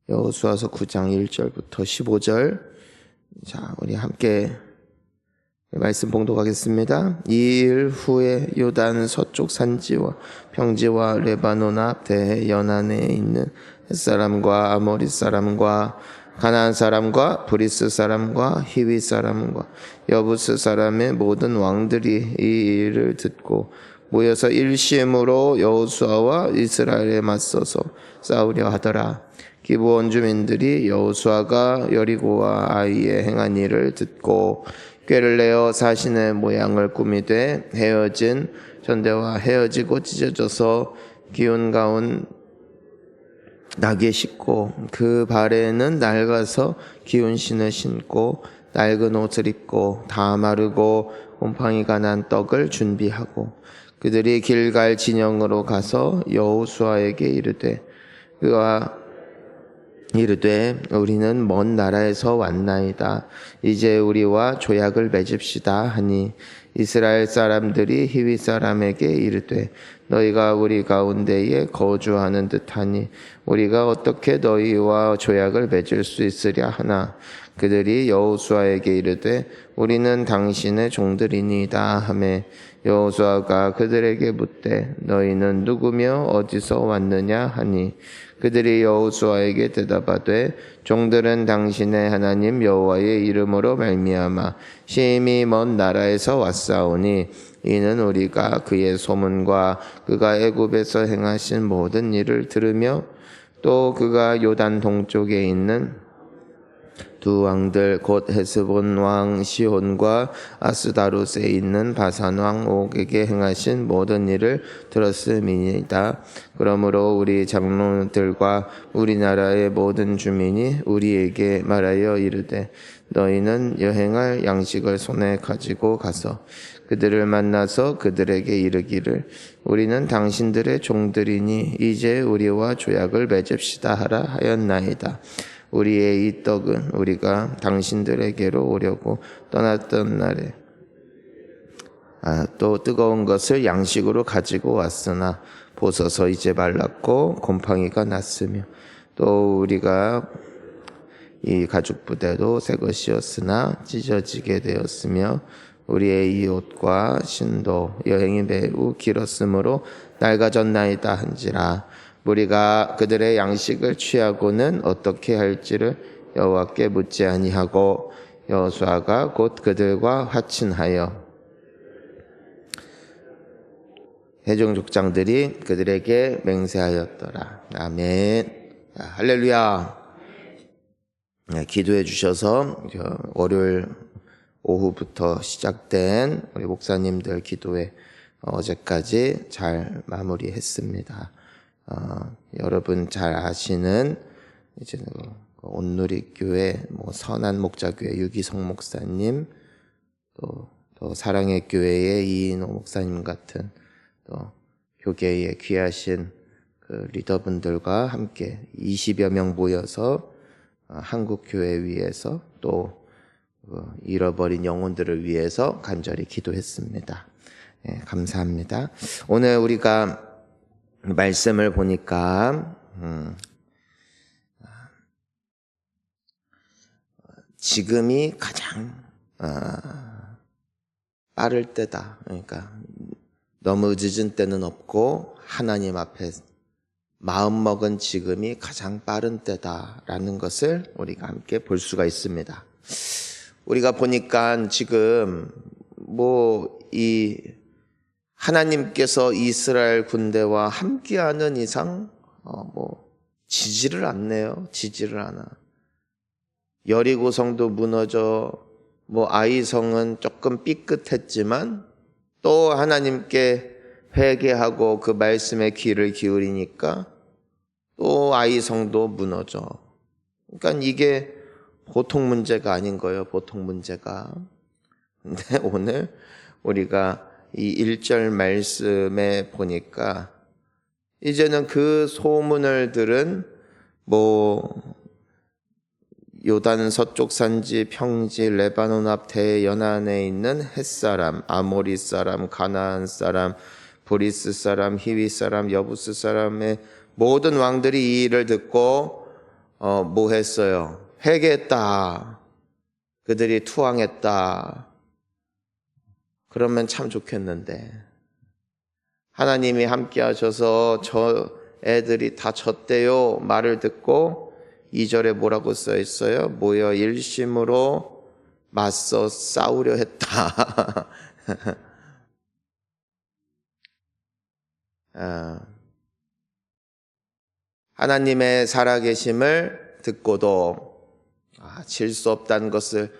여호수아서 9장 1절부터 15절. 자, 우리 함께 말씀 봉독하겠습니다. 이 일 후에 요단 서쪽 산지와 평지와 레바논 앞 대해 연안에 있는 햇사람과 아모리 사람과 가나안 사람과 브리스 사람과 히위 사람과 여부스 사람의 모든 왕들이 이 일을 듣고 모여서 일심으로 여호수아와 이스라엘에 맞서서 싸우려 하더라. 기브온 주민들이 여호수아가 여리고와 아이에 행한 일을 듣고 꾀를 내어 자신의 모양을 꾸미되 헤어진 전대와 헤어지고 찢어져서 기운 가운 나귀에 싣고 그 발에는 낡아서 기운 신을 신고 낡은 옷을 입고 다 마르고 곰팡이가 난 떡을 준비하고 그들이 길갈 진영으로 가서 여호수아에게 이르되 우리는 먼 나라에서 왔나이다. 이제 우리와 조약을 맺읍시다 하니 이스라엘 사람들이 히위 사람에게 이르되 너희가 우리 가운데에 거주하는 듯하니 우리가 어떻게 너희와 조약을 맺을 수 있으랴 하나 그들이 여호수아에게 이르되 우리는 당신의 종들이니이다 하매 여호수아가 그들에게 묻되 너희는 누구며 어디서 왔느냐 하니 그들이 여호수아에게 대답하되 종들은 당신의 하나님 여호와의 이름으로 말미암아 심히 먼 나라에서 왔사오니 이는 우리가 그의 소문과 그가 애굽에서 행하신 모든 일을 들으며 또 그가 요단 동쪽에 있는 두 왕들 곧 헤스본 왕 시혼과 아스다롯에 있는 바산 왕 옥에게 행하신 모든 일을 들었음이니이다. 그러므로 우리 장로들과 우리나라의 모든 주민이 우리에게 말하여 이르되 너희는 여행할 양식을 손에 가지고 가서 그들을 만나서 그들에게 이르기를 우리는 당신들의 종들이니 이제 우리와 조약을 맺읍시다 하라 하였나이다. 우리의 이 떡은 우리가 당신들에게로 오려고 떠났던 날에 또 뜨거운 것을 양식으로 가지고 왔으나 보소서 이제 말랐고 곰팡이가 났으며 또 우리가 이 가죽 부대도 새 것이었으나 찢어지게 되었으며 우리의 이 옷과 신도 여행이 매우 길었으므로 낡아졌나이다 한지라 우리가 그들의 양식을 취하고는 어떻게 할지를 여호와께 묻지 아니하고 여호수아가 곧 그들과 화친하여 회중 족장들이 그들에게 맹세하였더라. 아멘. 할렐루야. 기도해 주셔서 월요일 오후부터 시작된 우리 목사님들 기도회 어제까지 잘 마무리했습니다. 여러분 잘 아시는 이제 온누리교회 선한 목자교회 유기성 목사님 또 사랑의 교회의 이인호 목사님 같은 또 교계에 귀하신 그 리더분들과 함께 20여 명 모여서 한국 교회 위해서 또 잃어버린 영혼들을 위해서 간절히 기도했습니다. 감사합니다. 오늘 우리가 말씀을 보니까 지금이 가장 빠를 때다. 그러니까 너무 늦은 때는 없고 하나님 앞에 마음먹은 지금이 가장 빠른 때다라는 것을 우리가 함께 볼 수가 있습니다. 우리가 보니까 지금 이 하나님께서 이스라엘 군대와 함께하는 이상 지지를 않네요. 지지를 않아. 여리고 성도 무너져 아이 성은 조금 삐끗했지만 또 하나님께 회개하고 그 말씀에 귀를 기울이니까 또 아이 성도 무너져. 그러니까 이게 보통 문제가 아닌 거예요. 보통 문제가. 근데 오늘 우리가 이 1절 말씀에 보니까 이제는 그 소문을 들은 요단 서쪽 산지 평지 레바논 앞 대연안에 있는 햇사람 아모리 사람 가나안 사람 브리스 사람 히위 사람 여부스 사람의 모든 왕들이 이 일을 듣고 뭐 했어요? 회개했다. 그들이 투항했다. 그러면 참 좋겠는데 하나님이 함께 하셔서 저 애들이 다 졌대요 말을 듣고 2절에 뭐라고 써 있어요? 모여 일심으로 맞서 싸우려 했다. 하나님의 살아계심을 듣고도 질 수 없다는 것을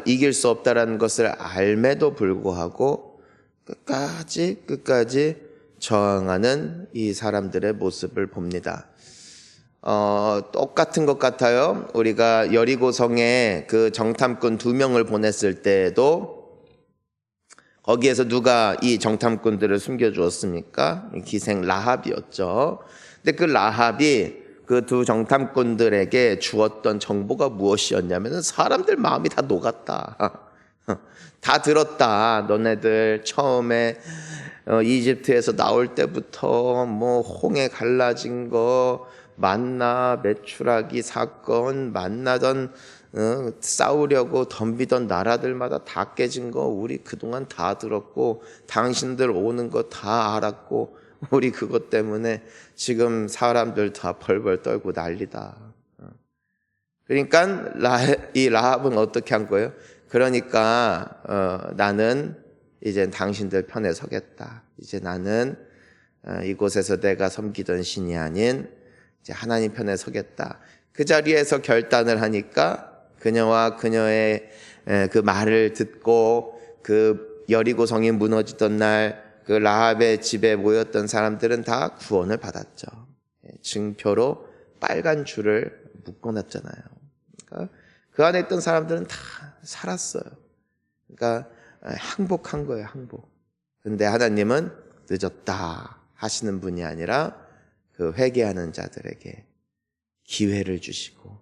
이길 수 없다는 것을 알매도 불구하고 끝까지 저항하는 이 사람들의 모습을 봅니다. 똑같은 것 같아요. 우리가 여리고성에 그 정탐꾼 2명을 보냈을 때에도 거기에서 누가 이 정탐꾼들을 숨겨주었습니까? 기생 라합이었죠. 근데 그 라합이 그 2 정탐꾼들에게 주었던 정보가 무엇이었냐면 사람들 마음이 다 녹았다. 다 들었다. 너네들 처음에 이집트에서 나올 때부터 뭐 홍해 갈라진 거, 만나 메추라기 사건, 만나던 싸우려고 덤비던 나라들마다 다 깨진 거 우리 그동안 다 들었고 당신들 오는 거 다 알았고 우리 그것 때문에 지금 사람들 다 벌벌 떨고 난리다. 그러니까 이 라합은 어떻게 한 거예요? 그러니까 나는 이제 당신들 편에 서겠다. 이제 나는 이곳에서 내가 섬기던 신이 아닌 이제 하나님 편에 서겠다. 그 자리에서 결단을 하니까 그녀와 그녀의 그 말을 듣고 그 여리고 성이 무너지던 날 그 라합의 집에 모였던 사람들은 다 구원을 받았죠. 증표로 빨간 줄을 묶어놨잖아요. 그러니까 그 안에 있던 사람들은 다 살았어요. 그러니까 항복한 거예요, 항복. 근데 하나님은 늦었다 하시는 분이 아니라 그 회개하는 자들에게 기회를 주시고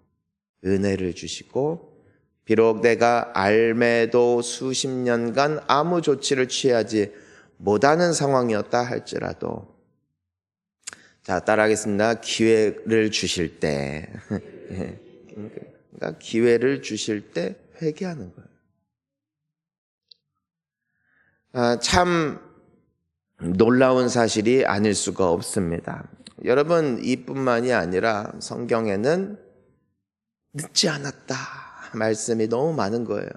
은혜를 주시고 비록 내가 알매도 수십 년간 아무 조치를 취하지 못하는 상황이었다 할지라도 자 따라하겠습니다. 기회를 주실 때 그러니까 기회를 주실 때 회개하는 거예요. 참 놀라운 사실이 아닐 수가 없습니다. 여러분 이뿐만이 아니라 성경에는 늦지 않았다 말씀이 너무 많은 거예요.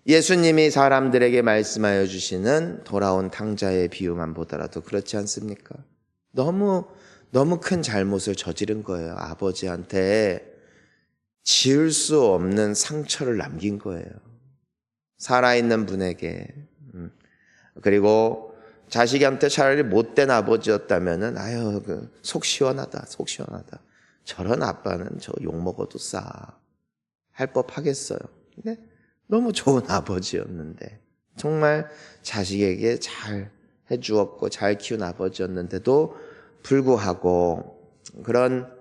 예수님이 사람들에게 말씀하여 주시는 돌아온 탕자의 비유만 보더라도 그렇지 않습니까? 너무 큰 잘못을 저지른 거예요. 아버지한테 지을 수 없는 상처를 남긴 거예요. 살아있는 분에게. 그리고 자식한테 차라리 못된 아버지였다면은 아유 속 시원하다. 저런 아빠는 저 욕 먹어도 싸 할 법하겠어요. 근데 너무 좋은 아버지였는데 정말 자식에게 잘 해주었고 잘 키운 아버지였는데도 불구하고 그런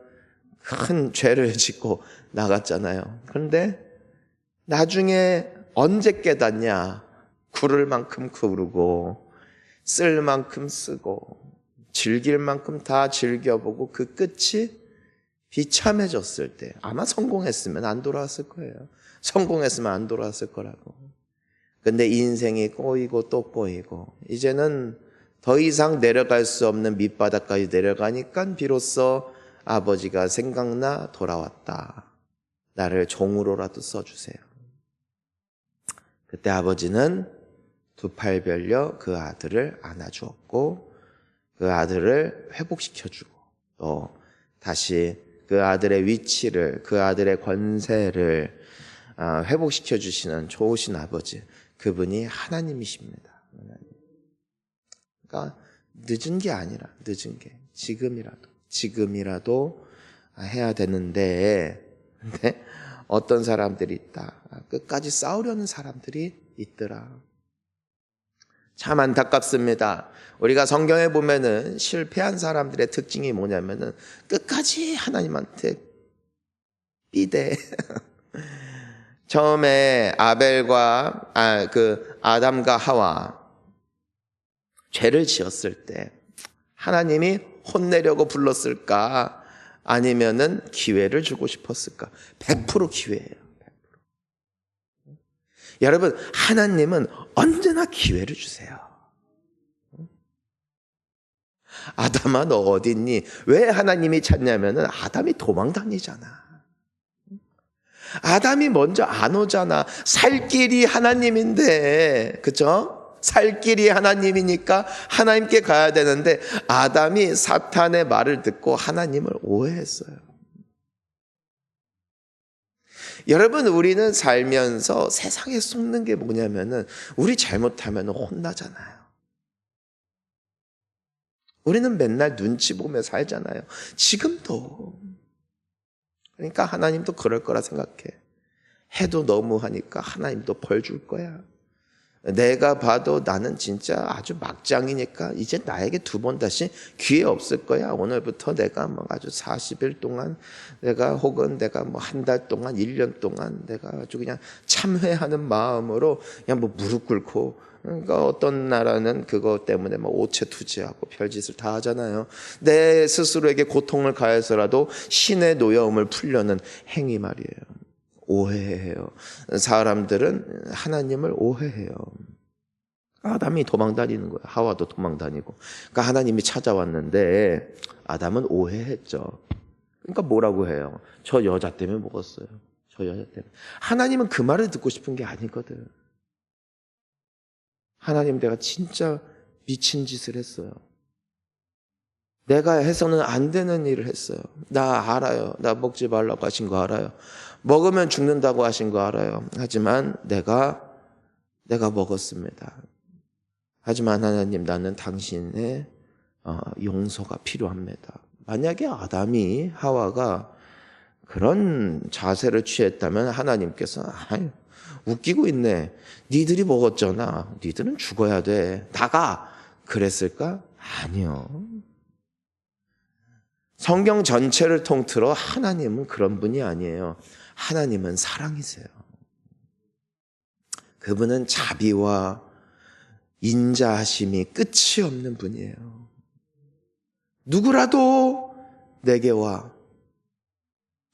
큰 죄를 짓고 나갔잖아요. 그런데 나중에 언제 깨닫냐? 구를 만큼 구르고 쓸 만큼 쓰고 즐길 만큼 다 즐겨보고 그 끝이 비참해졌을 때 아마 성공했으면 안 돌아왔을 거예요. 성공했으면 안 돌아왔을 거라고. 근데 인생이 꼬이고 또 꼬이고 이제는 더 이상 내려갈 수 없는 밑바닥까지 내려가니까 비로소 아버지가 생각나 돌아왔다. 나를 종으로라도 써주세요. 그때 아버지는 2팔 벌려 그 아들을 안아주었고 그 아들을 회복시켜주고 또 다시 그 아들의 위치를 그 아들의 권세를 회복시켜 주시는 좋으신 아버지 그분이 하나님이십니다. 그러니까 늦은 게 아니라 늦은 게 지금이라도 해야 되는데 근데 어떤 사람들이 있다. 끝까지 싸우려는 사람들이 있더라. 참 안타깝습니다. 우리가 성경에 보면은 실패한 사람들의 특징이 뭐냐면은 끝까지 하나님한테 삐대. 처음에 아벨과 아담과 하와 죄를 지었을 때 하나님이 혼내려고 불렀을까? 아니면은 기회를 주고 싶었을까? 100% 기회예요. 100%. 여러분, 하나님은 언제나 기회를 주세요. 아담아, 너 어디 있니? 왜 하나님이 찾냐면은 아담이 도망 다니잖아. 아담이 먼저 안 오잖아. 살 길이 하나님인데, 그죠? 살 길이 하나님이니까 하나님께 가야 되는데 아담이 사탄의 말을 듣고 하나님을 오해했어요. 여러분, 우리는 살면서 세상에 속는 게 뭐냐면은 우리 잘못하면 혼나잖아요. 우리는 맨날 눈치 보며 살잖아요. 지금도. 그러니까 하나님도 그럴 거라 생각해. 해도 너무 하니까 하나님도 벌 줄 거야. 내가 봐도 나는 진짜 아주 막장이니까 이제 나에게 두 번 다시 기회 없을 거야. 오늘부터 내가 뭐 아주 40일 동안 내가 혹은 내가 뭐 한 달 동안 1년 동안 내가 아주 그냥 참회하는 마음으로 그냥 뭐 무릎 꿇고, 그러니까 어떤 나라는 그거 때문에 뭐 오체투지하고 별짓을 다 하잖아요. 내 스스로에게 고통을 가해서라도 신의 노여움을 풀려는 행위 말이에요. 오해해요. 사람들은 하나님을 오해해요. 아담이 도망다니는 거예요. 하와도 도망다니고. 그러니까 하나님이 찾아왔는데 아담은 오해했죠. 그러니까 뭐라고 해요? 저 여자 때문에 먹었어요. 저 여자 때문에. 하나님은 그 말을 듣고 싶은 게 아니거든. 하나님, 내가 진짜 미친 짓을 했어요. 내가 해서는 안 되는 일을 했어요. 나 알아요. 나 먹지 말라고 하신 거 알아요. 먹으면 죽는다고 하신 거 알아요. 하지만 내가 먹었습니다. 하지만 하나님, 나는 당신의 용서가 필요합니다. 만약에 아담이 하와가 그런 자세를 취했다면 하나님께서 웃기고 있네. 니들이 먹었잖아. 니들은 죽어야 돼. 나가. 그랬을까? 아니요. 성경 전체를 통틀어 하나님은 그런 분이 아니에요. 하나님은 사랑이세요. 그분은 자비와 인자하심이 끝이 없는 분이에요. 누구라도 내게 와.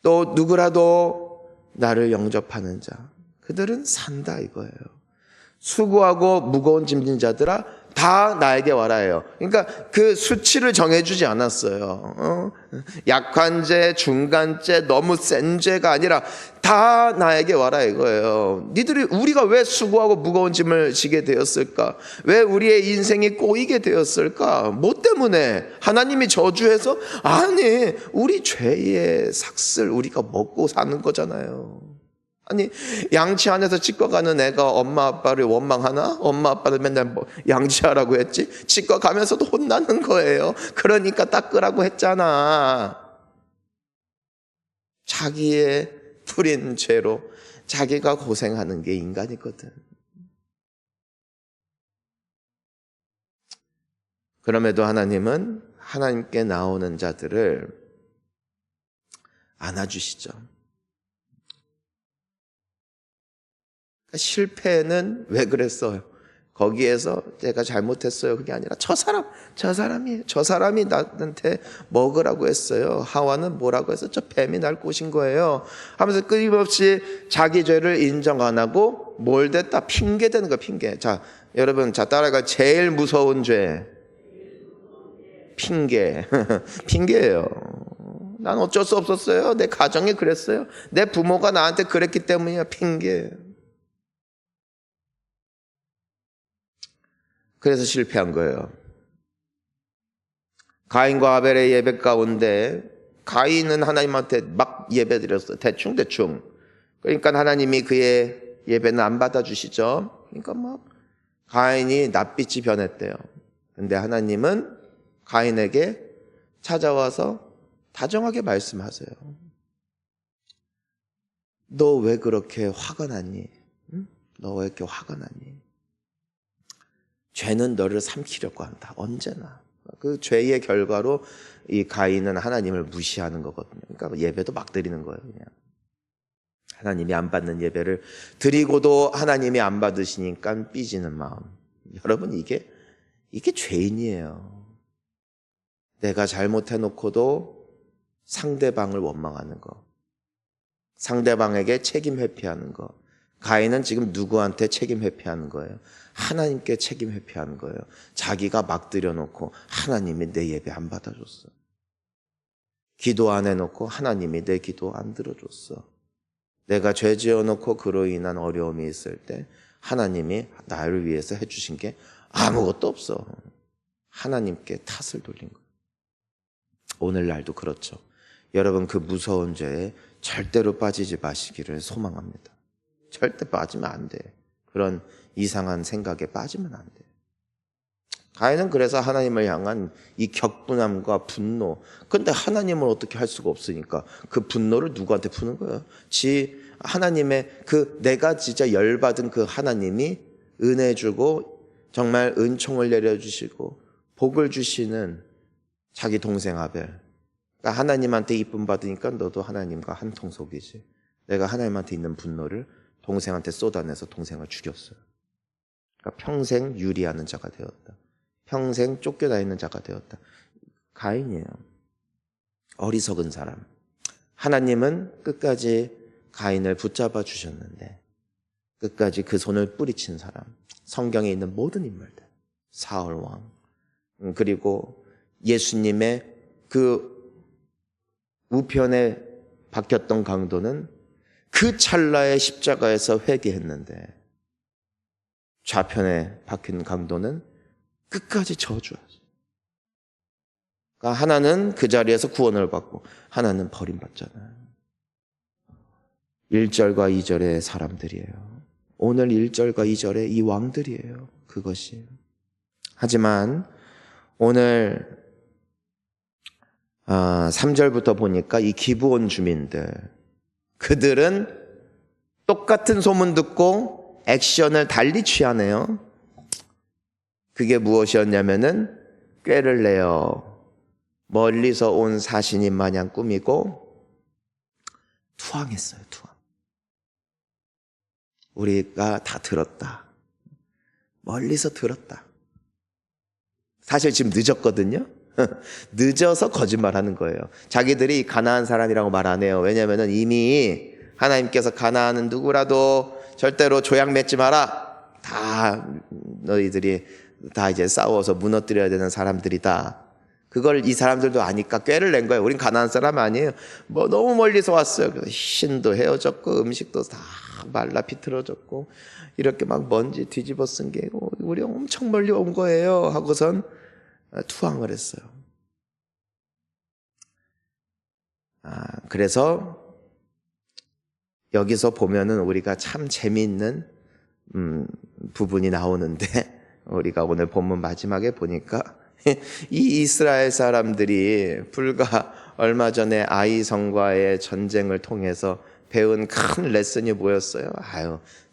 또 누구라도 나를 영접하는 자. 그들은 산다 이거예요. 수고하고 무거운 짐진 자들아 다 나에게 와라예요. 그러니까 그 수치를 정해주지 않았어요. 약한 죄, 중간 죄, 너무 센 죄가 아니라 다 나에게 와라 이거예요. 우리가 왜 수고하고 무거운 짐을 지게 되었을까? 왜 우리의 인생이 꼬이게 되었을까? 뭐 때문에? 하나님이 저주해서? 아니, 우리 죄의 삭슬 우리가 먹고 사는 거잖아요. 아니, 양치 안에서 치과 가는 애가 엄마 아빠를 원망하나? 엄마 아빠는 맨날 뭐 양치하라고 했지? 치과 가면서도 혼나는 거예요. 그러니까 닦으라고 했잖아. 자기의 풀인 죄로 자기가 고생하는 게 인간이거든. 그럼에도 하나님은 하나님께 나오는 자들을 안아주시죠. 실패는 왜 그랬어요? 거기에서 내가 잘못했어요. 그게 아니라 저 사람이 나한테 먹으라고 했어요. 하와는 뭐라고 해서 저 뱀이 날 꼬신 거예요. 하면서 끊임없이 자기 죄를 인정 안 하고 뭘 됐다 핑계 대는 거야. 핑계. 자, 여러분, 자 따라가. 제일 무서운 죄. 핑계. 핑계예요. 난 어쩔 수 없었어요. 내 가정이 그랬어요. 내 부모가 나한테 그랬기 때문이야. 핑계. 그래서 실패한 거예요. 가인과 아벨의 예배 가운데 가인은 하나님한테 막 예배 드렸어요. 대충. 그러니까 하나님이 그의 예배는 안 받아주시죠. 그러니까 막 가인이 낯빛이 변했대요. 근데 하나님은 가인에게 찾아와서 다정하게 말씀하세요. 너 왜 그렇게 화가 났니? 응? 너 왜 이렇게 화가 났니? 죄는 너를 삼키려고 한다. 언제나. 그 죄의 결과로 이 가인은 하나님을 무시하는 거거든요. 그러니까 예배도 막 드리는 거예요. 그냥. 하나님이 안 받는 예배를 드리고도 하나님이 안 받으시니까 삐지는 마음. 여러분, 이게 죄인이에요. 내가 잘못해놓고도 상대방을 원망하는 거, 상대방에게 책임 회피하는 거. 가인은 지금 누구한테 책임 회피하는 거예요? 하나님께 책임 회피하는 거예요. 자기가 막 들여놓고 하나님이 내 예배 안 받아줬어. 기도 안 해놓고 하나님이 내 기도 안 들어줬어. 내가 죄 지어놓고 그로 인한 어려움이 있을 때 하나님이 나를 위해서 해주신 게 아무것도 없어. 하나님께 탓을 돌린 거예요. 오늘날도 그렇죠. 여러분, 그 무서운 죄에 절대로 빠지지 마시기를 소망합니다. 절대 빠지면 안 돼. 그런 이상한 생각에 빠지면 안 돼. 가인은 그래서 하나님을 향한 이 격분함과 분노. 근데 하나님을 어떻게 할 수가 없으니까 그 분노를 누구한테 푸는 거야? 하나님의 내가 진짜 열받은 그 하나님이 은혜 주고 정말 은총을 내려주시고 복을 주시는 자기 동생 아벨. 그러니까 하나님한테 이쁨 받으니까 너도 하나님과 한 통속이지. 내가 하나님한테 있는 분노를 동생한테 쏟아내서 동생을 죽였어요. 그러니까 평생 유리하는 자가 되었다. 평생 쫓겨다니는 자가 되었다. 가인이에요. 어리석은 사람. 하나님은 끝까지 가인을 붙잡아 주셨는데 끝까지 그 손을 뿌리친 사람. 성경에 있는 모든 인물들. 사울 왕. 그리고 예수님의 그 우편에 박혔던 강도는 그 찰나에 십자가에서 회개했는데 좌편에 박힌 강도는 끝까지 저주하죠. 그러니까 하나는 그 자리에서 구원을 받고 하나는 버림받잖아요. 1절과 2절의 사람들이에요. 오늘 1절과 2절의 이 왕들이에요. 그것이. 하지만 오늘 3절부터 보니까 이 기브온 주민들, 그들은 똑같은 소문 듣고 액션을 달리 취하네요. 그게 무엇이었냐면은 꾀를 내어 멀리서 온 사신인 마냥 꾸미고 투항했어요. 투항. 우리가 다 들었다. 멀리서 들었다. 사실 지금 늦었거든요. 늦어서 거짓말하는 거예요. 자기들이 가나안 사람이라고 말 안 해요. 왜냐하면 이미 하나님께서 가나안은 누구라도 절대로 조약 맺지 마라. 다 너희들이 다 이제 싸워서 무너뜨려야 되는 사람들이다. 그걸 이 사람들도 아니까 꾀를 낸 거예요. 우린 가나안 사람 아니에요. 너무 멀리서 왔어요. 신도 헤어졌고 음식도 다 말라 비틀어졌고 이렇게 막 먼지 뒤집어 쓴 게 우리 엄청 멀리 온 거예요. 하고선 투항을 했어요. 그래서 여기서 보면은 우리가 참 재미있는 부분이 나오는데 우리가 오늘 본문 마지막에 보니까 이 이스라엘 사람들이 불과 얼마 전에 아이성과의 전쟁을 통해서 배운 큰 레슨이 뭐였어요?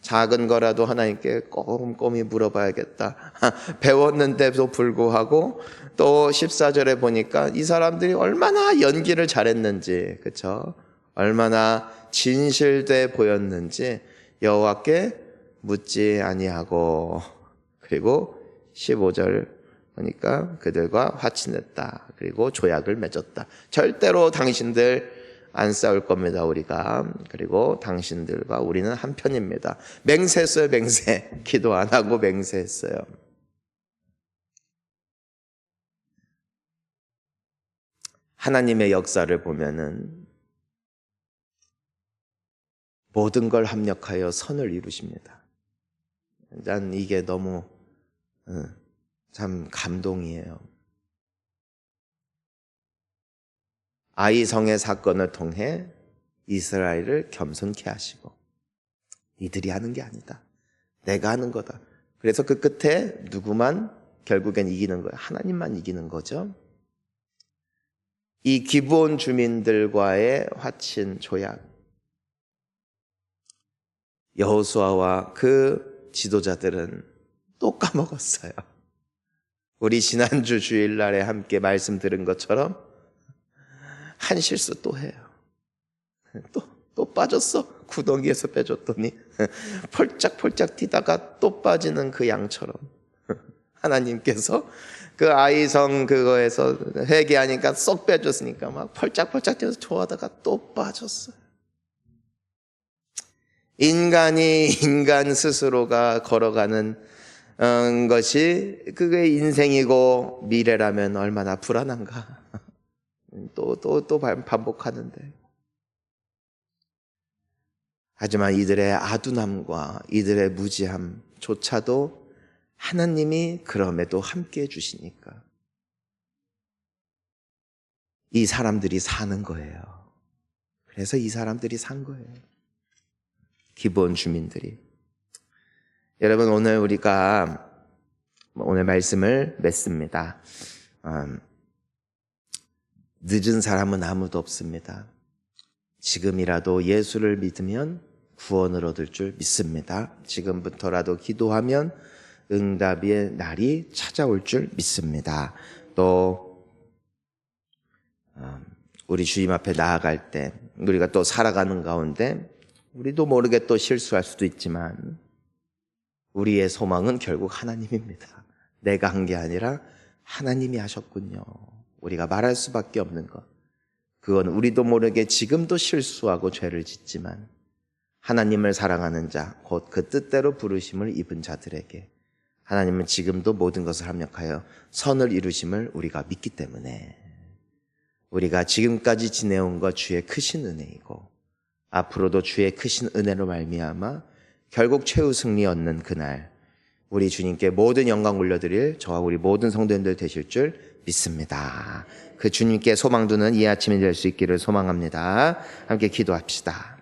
작은 거라도 하나님께 꼼꼼히 물어봐야겠다. 배웠는데도 불구하고 또 14절에 보니까 이 사람들이 얼마나 연기를 잘했는지, 그렇죠? 얼마나 진실돼 보였는지 여호와께 묻지 아니하고, 그리고 15절 보니까 그들과 화친했다. 그리고 조약을 맺었다. 절대로 당신들 안 싸울 겁니다, 우리가. 그리고 당신들과 우리는 한편입니다. 맹세했어요, 맹세. 기도 안 하고 맹세했어요. 하나님의 역사를 보면은 모든 걸 합력하여 선을 이루십니다. 난 이게 너무 참 감동이에요. 아이성의 사건을 통해 이스라엘을 겸손케 하시고, 이들이 하는 게 아니다. 내가 하는 거다. 그래서 그 끝에 누구만 결국엔 이기는 거예요. 하나님만 이기는 거죠. 이 기브온 주민들과의 화친 조약, 여호수아와 그 지도자들은 또 까먹었어요. 우리 지난주 주일날에 함께 말씀 들은 것처럼 한 실수 또 해요. 또 빠졌어. 구덩이에서 빼줬더니 펄짝펄짝 뛰다가 또 빠지는 그 양처럼 하나님께서 그 아이성 그거에서 회개하니까 쏙 빼줬으니까 막 펄짝펄짝 뛰어서 좋아하다가 또 빠졌어요. 인간이 인간 스스로가 걸어가는 것이 그게 인생이고 미래라면 얼마나 불안한가. 또 반복하는데. 하지만 이들의 아둔함과 이들의 무지함조차도 하나님이 그럼에도 함께 해주시니까 이 사람들이 사는 거예요. 그래서 이 사람들이 산 거예요. 기본 주민들이. 여러분, 우리가 오늘 말씀을 맺습니다. 늦은 사람은 아무도 없습니다. 지금이라도 예수를 믿으면 구원을 얻을 줄 믿습니다. 지금부터라도 기도하면 응답의 날이 찾아올 줄 믿습니다. 또 우리 주님 앞에 나아갈 때 우리가 또 살아가는 가운데 우리도 모르게 또 실수할 수도 있지만 우리의 소망은 결국 하나님입니다. 내가 한 게 아니라 하나님이 하셨군요. 우리가 말할 수밖에 없는 것. 그건 우리도 모르게 지금도 실수하고 죄를 짓지만 하나님을 사랑하는 자, 곧 그 뜻대로 부르심을 입은 자들에게 하나님은 지금도 모든 것을 합력하여 선을 이루심을 우리가 믿기 때문에 우리가 지금까지 지내온 것 주의 크신 은혜이고 앞으로도 주의 크신 은혜로 말미암아 결국 최후 승리 얻는 그날 우리 주님께 모든 영광 올려드릴 저와 우리 모든 성도님들 되실 줄 믿습니다. 그 주님께 소망 두는 이 아침이 될 수 있기를 소망합니다. 함께 기도합시다.